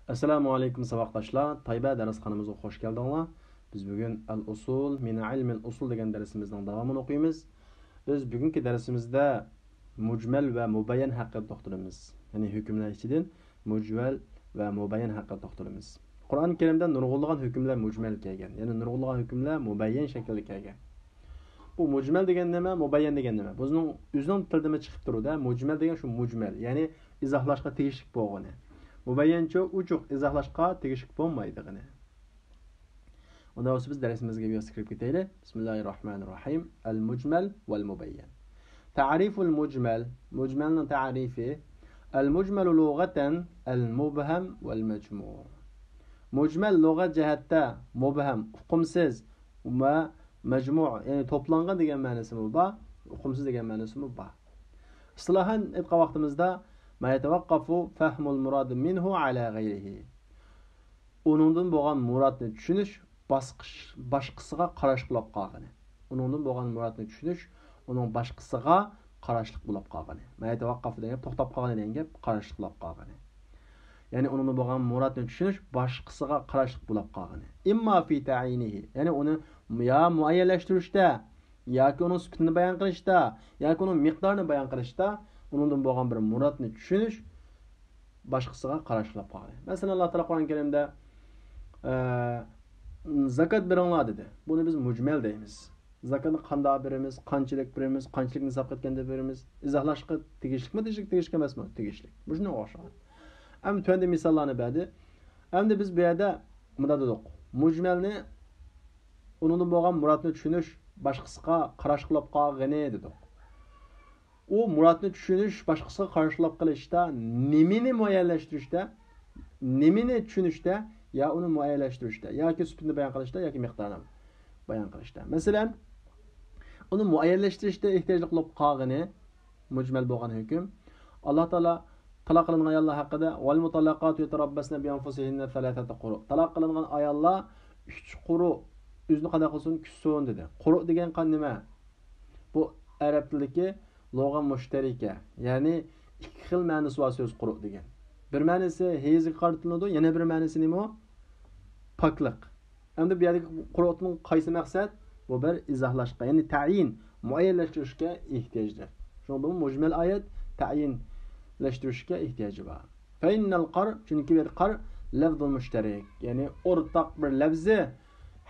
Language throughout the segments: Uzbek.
Assalamu alaykum saboqdoshlar. Tayba darsxonamizga xush keldinglar. Biz bugun al-usul min ilmil usul degan darsimizning davomini o'qiymiz. Biz bugungi darsimizda mujmal va mubayyan haqida to'xtalamiz. Ya'ni hukmlar ichidan mujmal va mubayyan haqida to'xtalamiz. Qur'on Karimda nurg'unlagan hukmlar mujmal kelgan, ya'ni nurg'unlagan hukmlar mubayyan shaklda kelgan. Bu mujmal degan nima, mubayyan degan nima? Bizning o'zining tilida chiqib turadi. Mujmal degan shu mujmal, ya'ni izohlashga tegishli bo'lgani. Mubayyancha uchuq izohlashga tegishli bo'lmaydigini. Unda biz darsimizga bir kirib ketaylik. Bismillahirrohmanirrohim. Al-mujmal val mubayyan. Ta'riful mujmal. Mujmalning ta'rifi al-mujmal lughatan al-mubham val majmu'. Mujmal lug'at jihatda mubham, uqumsiz va majmu' ya'ni to'plangan degan ma'nosi bor, uqumsiz degan ma'nosi bor. Istilohan aytgan vaqtimizda ma yatawaqqafu fahmul murad minhu ala ghayrihi. Uningdan bo'lgan muradni tushunish boshqasiga qarashli bo'lib qolgani. Uningdan bo'lgan muradni tushunish uning boshqasiga qarashli bo'lib qolgani. Ma yatawaqqafu degan to'xtab qolgan degan gap qarashli bo'lib qolgani. Ya'ni uningdan bo'lgan muradni tushunish boshqasiga qarashli bo'lib qolgani. Imma fi ta'yinihi, ya'ni uni ya muayyanlashtirishda yoki uning sifatini bayon qilishda yoki uning miqdorini bayon qilishda uningdan bo'lgan bir muradni tushunish boshqasiga qarashli qolgan. Masalan, Alloh taolo Qur'on Karimda zakat beringlar dedi. Buni biz mujmal deymiz. Zakatni qanday beramiz, qanchalik beramiz, qanchalik nisob qilganda beramiz, izohlashga tegishlikmi, tegishli emasmi? Tegishli. Bu shunga o'xshaydi. Ham tunda misollarni berdi. Hamda biz bu yerda bunda dedik. Mujmalni uningdan bo'lgan muradni tushunish boshqasiga qarashli qilib qolgani dedik. O muradni tushunish boshqasiga qarashli qilishda, nimani muayyanlashtirishda, nimani tushunishda, ya uni muayyanlashtirishda, yoki sifatini bayon qilishda, yoki miqdorini bayon qilishda. Masalan, uni muayyanlashtirishda ehtiyojli qilib qolgani mujmal bo'lgan hukm. Alloh taolo taloq qilingan ayollar haqida val mutallaqatu yatarabbasna bi anfusihinna thalathata quru. Taloq qilingan ayollar 3 quru o'zini qanday qilsin, kutsin dedi. Quru degan qan nima? Bu arab tilidagi lug'a mushtarika, ya'ni ikki xil ma'nosi bor so'z quru degan. Bir ma'nosi heyzga qaratiladi, yana bir ma'nosi nima? Poklik. Endi bu yerdagi quruning qaysi maqsad? Bu bir izohlashga, ya'ni tayin, muayyanlashtirishga ehtiyojli. Shunga bu mujmal oyat tayinlashtirishga ehtiyoji bor. Fa innal qar, chunki bu qar lafzul mushtarak, ya'ni o'rtaq bir lafzi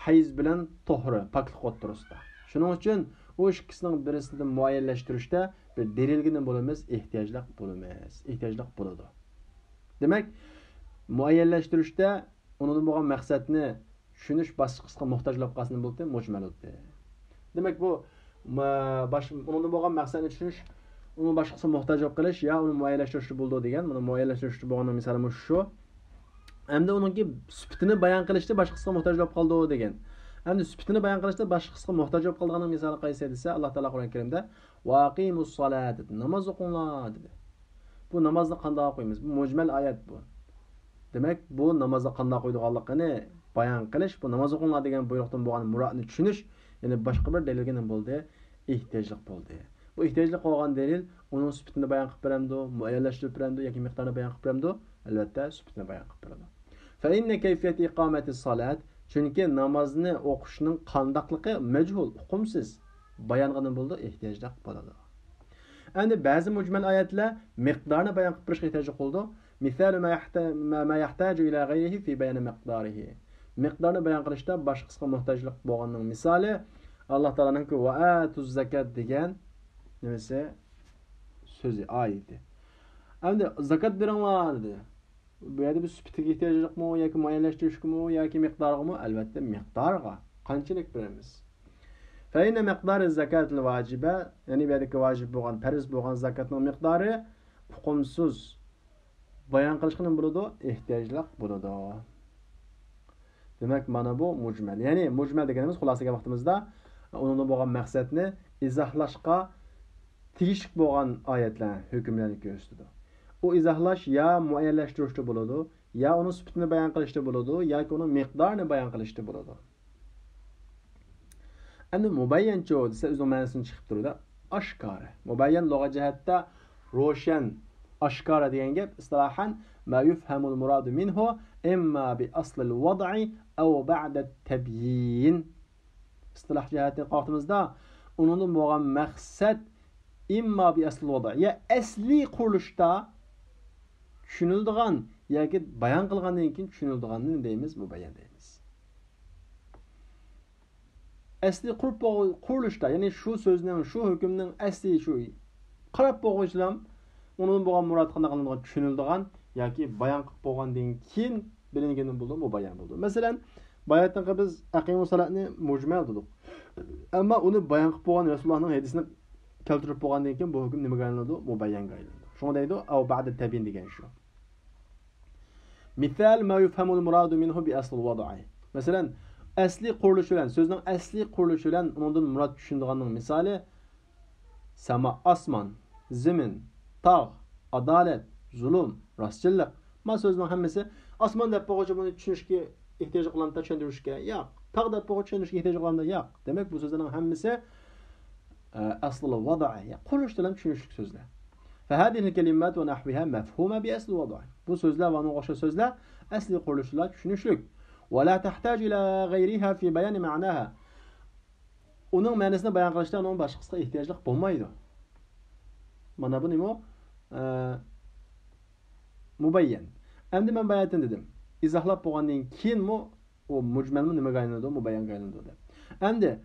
hayz bilan to'g'ri, poklik o'ttirishda. Shuning uchun o ikkisining birisini muayyanlashtirishda bir dalilga bo'lamiz, ehtiyojli bo'ladi. Demak, muayyanlashtirishda uning bo'lgan maqsadni tushunish boshqasiga muhtojlik qilsin bo'ldi, mujmal bo'ldi. Demak, bu uning bo'lgan maqsadni tushunish, uni boshqasiga muhtojlik qilish yo uni muayyanlashtirish bo'ldi degan. Buni muayyanlashtirish bo'lgan misolimiz shu. Hamda uningki sifatini bayon qilishda boshqasiga muhtojlik qoldi degan. Hamda sifatini bayon qilishda boshqasiga muhtoj bo'lib qolganning misoli qaysi desa, Alloh taolo Qur'on Karimda vaqimus solat, namoz o'qinglar dedi. Bu namozni qanday o'qiymiz? Bu mujmal oyat bu. Demak, bu namozni qanday o'qiydiganligini bayon qilish, bu namoz o'qinglar degan buyruqdan bo'lgan murodni tushunish, ya'ni boshqa bir dalilga nima bo'ldi? Ehtiyojli bo'ldi. Bu ehtiyojli qolgan dalil uning sifatini bayon qilib beramdi, muayyanlashtirib beramdi yoki miqdorini bayon qilib beramdi? Albatta, sifatini bayon qilib beradi. Fa inna kayfiyat iqamati solat, chunki namozni o'qishning qandoqligi majhul, uqumsiz. Bayonga bo'ldi, ehtiyojli bo'ladi. Endi ba'zi mujmal oyatlar miqdorini bayon qilib berishga ehtiyoj qildi. Misal ma yahtaju ila ghayrihi fi bayan miqdarihi. Miqdorini bayon qilishda boshqasiga muhtojlik bo'lganning misoli Alloh taolaning va atuz zakat degan nimasi so'zi oyati. Endi zakat beringlar dedi. Bu yerda biz sifatiga ehtiyojliqmi yoki muayyanlashtirishmi yoki miqdorigami? Albatta miqdorga. Qanchalik beramiz? Fa inna miqdar az-zakat al-vajiba, ya'ni bu yerdagi vojib bo'lgan, farz bo'lgan zakatning miqdori huquqsiz bayon qilishga nima bo'ladi? Ehtiyojliq bo'ladi. Demak, mana bu mujmal. Ya'ni mujmal deganimiz xulosaga vaqtimizda uning bo'lgan maqsadni izohlashga tegishli bo'lgan oyatlar, hukmlarni ko'rsatadi. O izohlash ya muayyanlashtirishda bo'ladi, ya uning sifatini bayon qilishda bo'ladi, yoki uning miqdorini bayon qilishda bo'ladi. Endi mubayyancha desa o'zining ma'nosini chiqib turadi. Oshkora. Mubayyan lug'a jihatda ro'shan, oshkora degan gap istilohan ما يفهم المراد منه إما بأصل الوضع أو بعد التبيين. اصطلاح جهات قاطمızda onun boğan maksat imma bi asl vada ya asli qurilishda tushunildigan yoki bayon qilgandan keyin tushunildiganni deymiz, mubayyan deymiz. Asli qurilishda, ya'ni shu so'zning, shu hukmning asli shu qarab bo'g'ishlam onun boğan murad qanday qilinadigan tushunildigan yoki bayon qilib bo'lgandan keyin bilingan bo'ldi, mubayyan bo'ldi. Masalan, bayatdan biz aqimus salatni mujmal dedik. Ammo uni bayon qilib bo'lgan Rasulullohning hadisini keltirib bo'lgandan keyin bu hukm nimaga aylanadi? Mubayyanga aylanadi. Shunga deydi, "Aw ba'da tabiin" degan shu. Misal ma yufhamu al-muradu minhu bi asl al-wad'i. Masalan, asli qurilish bilan, so'zning asli qurilishi bilan undan murod tushundiganning misoli sama, osmon, zamin, tog', adolat, zulm, rostchilik. Ma so'zning hammasi osmon deb bo'g'ochi buni tushunishga ehtiyoj qilamda, tushuntirishga yo'q. Tog' deb bo'g'ochi tushunishga ehtiyoj qilamda yo'q. Demak, bu so'zlarning hammasi asl al-wad'i, qurilish bilan tushunishlik so'zlar. فهذه الكلمات ونحوها مفهومة بأصل الوضع. Bu sözler ve onun başka sözler asli kuruluşlar düşünüşlük. ولا تحتاج إلى غيرها في بيان معناها. Onun manasını bayan kılışta onun başkasına ihtiyaçlık bulmaydı. Bana bu ne mi? Mubayyen. Hem de ben bayatın dedim. İzahlap boğanın kin mu? O mucmel mi nime gaynıdı? Mubayyen gaynıdı. Hem de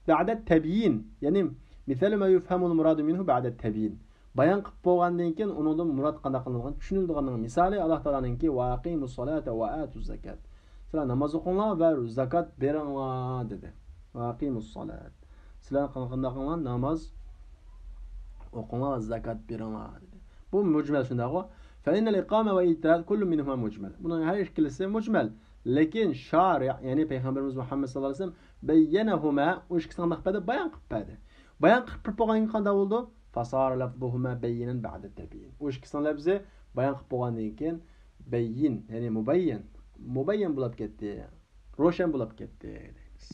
ba'da tebyin. Yani misal ma yufhamul muradu minhu ba'da tebyin. Bayan qilib bo'lgandan keyin undan murod qanday qilingan tushunildiganining misoli Alloh taolaninki vaqimus solata va atuz zakat. Sizlar namoz o'qinglar va zakat beringlar dedi. Vaqimus solat. Sizlar qanday qilinglar? Namoz o'qinglar va zakat beringlar dedi. Bu mujmal shundaqo. Fa innal iqama va itaat kullu minhuma mujmal. Bunun her ikisi mujmal. Lekin şari, yani Peygamberimiz Muhammed sallallahu aleyhi ve sellem beyyenehuma, o ikisini maqbada bayan qilib berdi. Bayan qilib bo'lgandan qanday bo'ldi? Fasar lafzuhuma beyinen ba'da tabiin. O ikisinin lafzi bayan qilib bo'lgandan keyin beyin, ya'ni mubayyan bo'lib ketdi. Ro'shan bo'lib ketdi deymiz.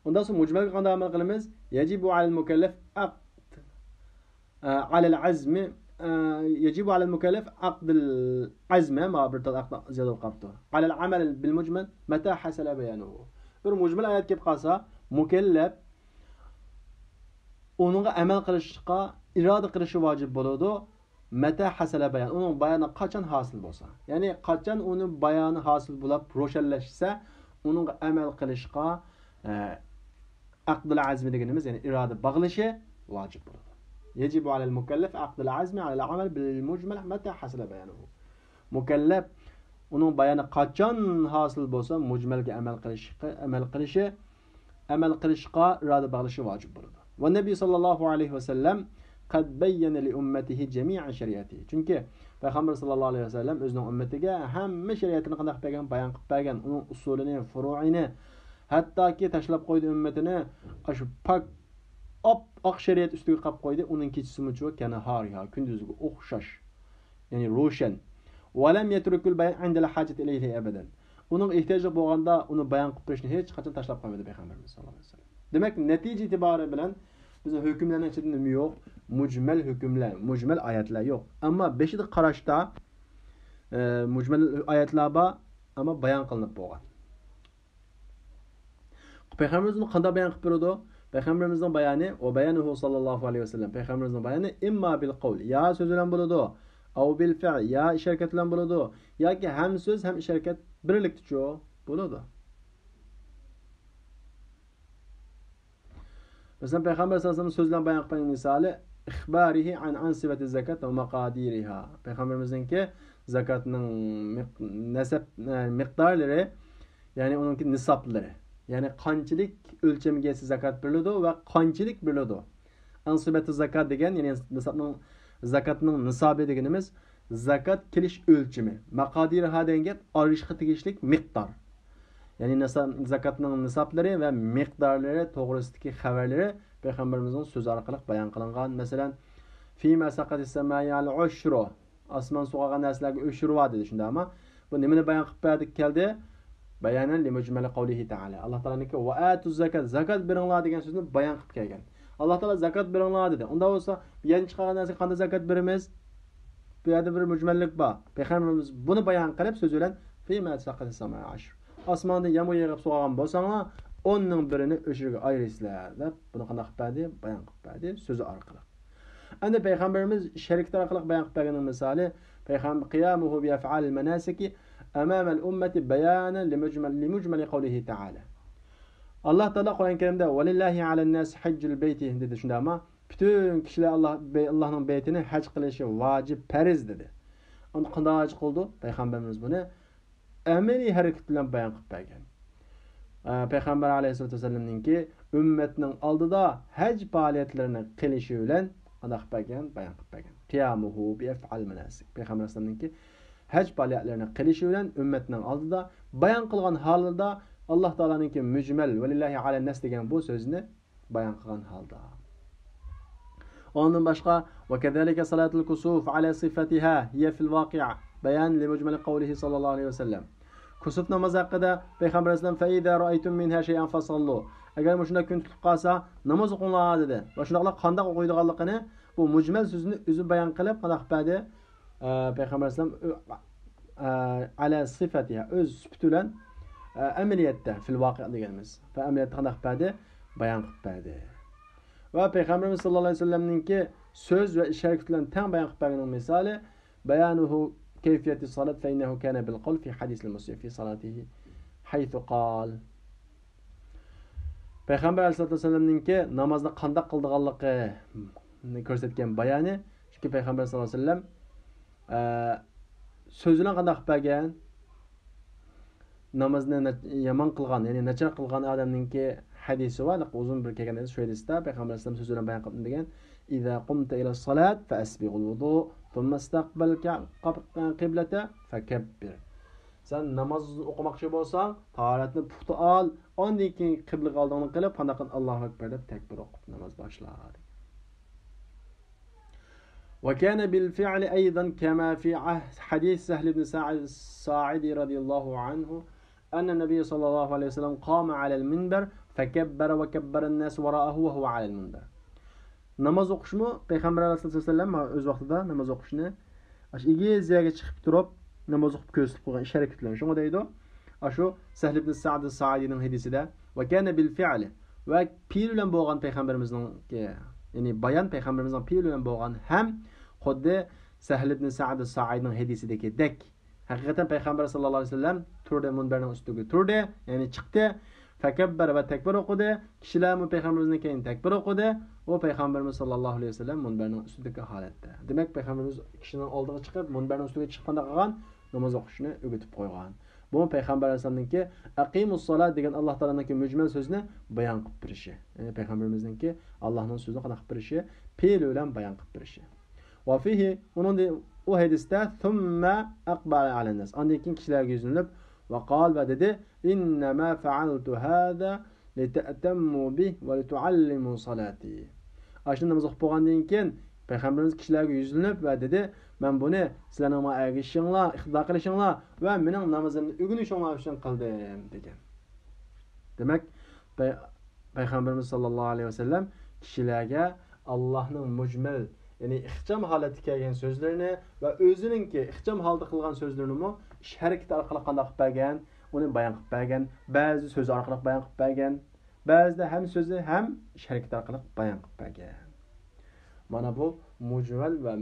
Undan so'ng mujmalga qanday amal qilamiz? Yajibu 'alal mukallaf aqd 'alal 'azmi يجب على المكلف عقد العزم ما برتد عقد زيادة القبض على العمل بالمجمل متى حصل بيانه. Bir mujmal ayet kelib qolsa, mukallaf onunğa əməl qilishqa iroda qilishi vacib bo'ladi. Mata hasala bayan. Onun bayani qachon hosil bo'lsa. Ya'ni qachon uning bayoni hosil bo'lib ro'shanlashsa, onunğa əməl qilishqa aqdul azmi deganimiz, ya'ni iroda bog'lishi vacib bo'ladi. Yajibu alal mukallaf aqdul azmi ala al-amal bil mujmal mata hasala bayanuhu. Mukallaf onun bayani qachon hosil bo'lsa, mujmalga amal qilishqa iroda bog'lishi vacib bo'ladi. والنبي صلى الله عليه وسلم قد بين لأمته جميع شريعته. Çünkü Peygamber sallallahu aleyhi ve sellem özünün ümmetiga hamma şeriatini qanday qilib bayon qilib bergan, uning usulini, furuini, hattoki tashlab qo'ydi ummatini, shu pak oq shariat ustiga qo'yib qo'ydi. Uning kechisi mucho kanahariha, kunduziga o'xshash. Ya'ni ro'shan. Va lam yatrukul bayan 'inda al-hajat ilayhi abadan. Uning ehtiyoji bo'lganda uni bayon qilib berishni hech qachon tashlab qo'ymadi Peygamberimiz sallallohu alayhi ve sellem. Demek netice itibariyle bilen bizim hükümlerin içinde nima yok? Mucmel hükümler, mucmel ayetler yok. Ama beşi qarashda mucmel ayetler var ama bayan kılınıp bo'lgan. Peygamberimizin qanday bayan qilib berdi? Peygamberimizin bayani o bayanuhu sallallahu aleyhi ve sellem. Peygamberimizin bayani imma bil qavl, ya söz bilan bo'ladi, av bil fi'l, ya ish harakat bilan bo'ladi, yoki ham so'z ham ish harakat birlikda bo'ladi. Mesela Peygamber sallallahu aleyhi ve sellem sözlen bayan qilgan misali ixbarihi an ansibati zakat ve maqadiriha. Peygamberimizninki zakatning miqdorlari, ya'ni uningki nisoblari. Ya'ni qanchalik o'lchamiga zakat beriladi va qanchalik beriladi. Ansibati zakat degan, ya'ni zakatning nisobi deganimiz zakat kelish o'lchami. Maqadiriha degan olishga tegishlik miqdor. Yani zakatning nisoblari va miqdorlari to'g'risidagi xabarlari Peygamberimizning so'zi orqali bayon qilingan. Masalan, fima saqatis samai al-ushru. Osmon sug'agan narsalarga ushru va dedi shunda, ama bu nimani bayon qilib berdik keldi? Bayanan li mujmal qawlihi ta'ala. Alloh taolaniki va atuz zakat, zakat beringlar degan so'zni bayon qilib kelgan. Alloh taolo zakat beringlar dedi. Unda bo'lsa, yana chiqargan narsaga qanday zakat beramiz? bu yerda bir mücmellik bor. Peygamberimiz bunu bayon qilib so'z bilan fima saqata sama ashr. Osmonda yomg'ir yog'ib so'g'an bo'lsanglar, 10ning birini o'shirga ayiraysizlar deb buni qanday qilib berdi, bayon qilib berdi so'zi orqali. Endi Peygamberimiz şerikler orqali bayon qilib bergan misoli Peygamber qiyamuhu bi af'al al-manasiki amama al-ummati bayanan limujmal qawlihi ta'ala. Allah Teala Kur'an-ı Kerim'de "Velillahi alen-nas haccul beyti" dedi şunda ama bütün kişiler Allah'ın beytini hac kılışı vacip, periz dedi. Onu qanday qildi? Peygamberimiz bunu ameli hareket bilan bayon qilib bergan. Peygamber Aleyhisselatü Vesselam'ninki ümmetinin aldıda hac faaliyetlerini qilishi bilan qanday qilib bergan, bayon qilib bergan. Qiyamuhu bi af'al manasik. Peygamber Aleyhisselam'ninki hac faaliyetlerini qilishi bilan ümmetinin aldıda bayon qilgan holida Allah Teala'nınki mücmel velillahi alen-nas degan bu sözünü bayon qilgan holda. Ondan başqa ve kezalike salatul kusuf ala sifatiha hiye fil vaqi' bayan li mujmal qawlihi sallallahu aleyhi ve sellem. Kusuf namazı hakkında Peygamber Aleyhisselam fe iza ra'aytum minha şey'an fasallu. Eğer şunda kun tutib qalsa namoz o'qinglar dedi. Va shundaqlar qanday o'qiydiganligini bu mujmal so'zni o'zi bayon qilib qanday qiladi? Peygamber Aleyhisselam ala sifatiha o'z sifati bilan ameliyatda fil vaqi' deganimiz. Va ameliyatda qanday qiladi? Bayon qiladi. Ve Peygamberimiz sallallahu aleyhi ve sellem'ninki söz ve iş hareketinden tam bayan qilib bergan misali bayanuhu keyfiyeti salat fe innehu kana bil qawl fi hadis al-muslim fi salatihi haythu qal. Peygamber aleyhissalatu vesselam'ninki namazda qanday qildiganligini ko'rsatgan bayani. Çünkü Peygamber sallallahu aleyhi ve sellem söz bilan qanday qilib bergan namozni yomon qilgan, ya'ni nachar qilgan odamninki hadisi var. Uzun bir kelgan hadis. Şu hadisda Peygamber Aleyhisselam sözüne bayon qilib degan: "İza qumta ila salat fa asbighul wudu, thumma istaqbil qiblata fakabbir." Sen namoz o'qimoqchi bo'lsang, tahoratni puxta ol, ondan keyin qiblaga oldingni qilib, qanday qilib Allohu akbar deb takbir o'qib namoz boshla. وكان بالفعل أيضا كما في حديث سهل بن سعد الساعدي رضي الله عنه أن النبي صلى الله عليه وسلم قام على المنبر فكبر وكبر الناس وراءه وهو على المنبر. Namaz o'qishmi Peygamber Aleyhisselatü Vesselam o'z vaqtida namoz o'qishni egiz yerga chiqib turib namoz o'qib ko'rsatib qo'ygan ish harakatlar. Shunga deydi. Shu Sahl ibn Sa'd as-Sa'idining hadisida va kana bil fi'li va pir bilan bo'lgan Peygamberimizning ya'ni bayon Peygamberimizning pir bilan bo'lgan ham xuddi Sahl ibn Sa'd as-Sa'idining hadisidagi dek. Haqiqatan Peygamber sallallohu alayhi vasallam turdi munbarning ustiga turdi, ya'ni chiqdi. Fakabbara va takbir o'qidi. Kishilar Peygamberimizdan keyin takbir o'qidi. O Peygamberimiz sallallohu alayhi vasallam munbarning ustidagi holatda. Demak, Peygamberimiz kishining oldiga chiqib, munbarning ustiga chiqqanda qilgan namoz o'qishni o'rgatib qo'ygan. Bu Peygamber alayhisallamningki aqimus solat degan Alloh taolaning mujmal so'zni bayon qilib berishi. Ya'ni Peygamberimizningki Allohning so'zini qanday qilib berishi, fe'l bilan bayon qilib berishi. Va fihi uning o hadisda thumma aqbala alan-nas. Ondan keyin kishilarga yuzlanib va qol va dedi: "İnnema fa'altu hada lita'tammu bih va litu'allimu salati." Ashunda namoz o'qib bo'lgandan keyin Peygamberimiz kishilarga yuzlanib va dedi: "Men buni sizlarning ergishinglar, iqtido qilishinglar va mening namozimni o'rganishinglar uchun qildim" degan. Demak, Peygamberimiz sallallohu alayhi vasallam kishilarga Allohning mujmal, ya'ni ixcham holatda kelgan so'zlarini va o'zininki ixcham holda qilgan so'zlarini ish harakati orqali qanday qilib bergan, uni bayon qilib bergan, ba'zi so'z orqali bayon qilib bergan, ba'zida ham so'zi ham ish harakati orqali bayon qilib bergan. Mana bu mujmal va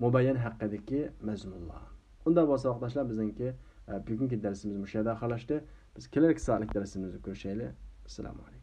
mubayyan haqidagi mazmunlar. Undan bo'lsa vaqtdoshlar, bizningki bugungi darsimiz mushada xalashdi. Biz kelarki soatlik darsimizni ko'rishaylik. Assalomu alaykum.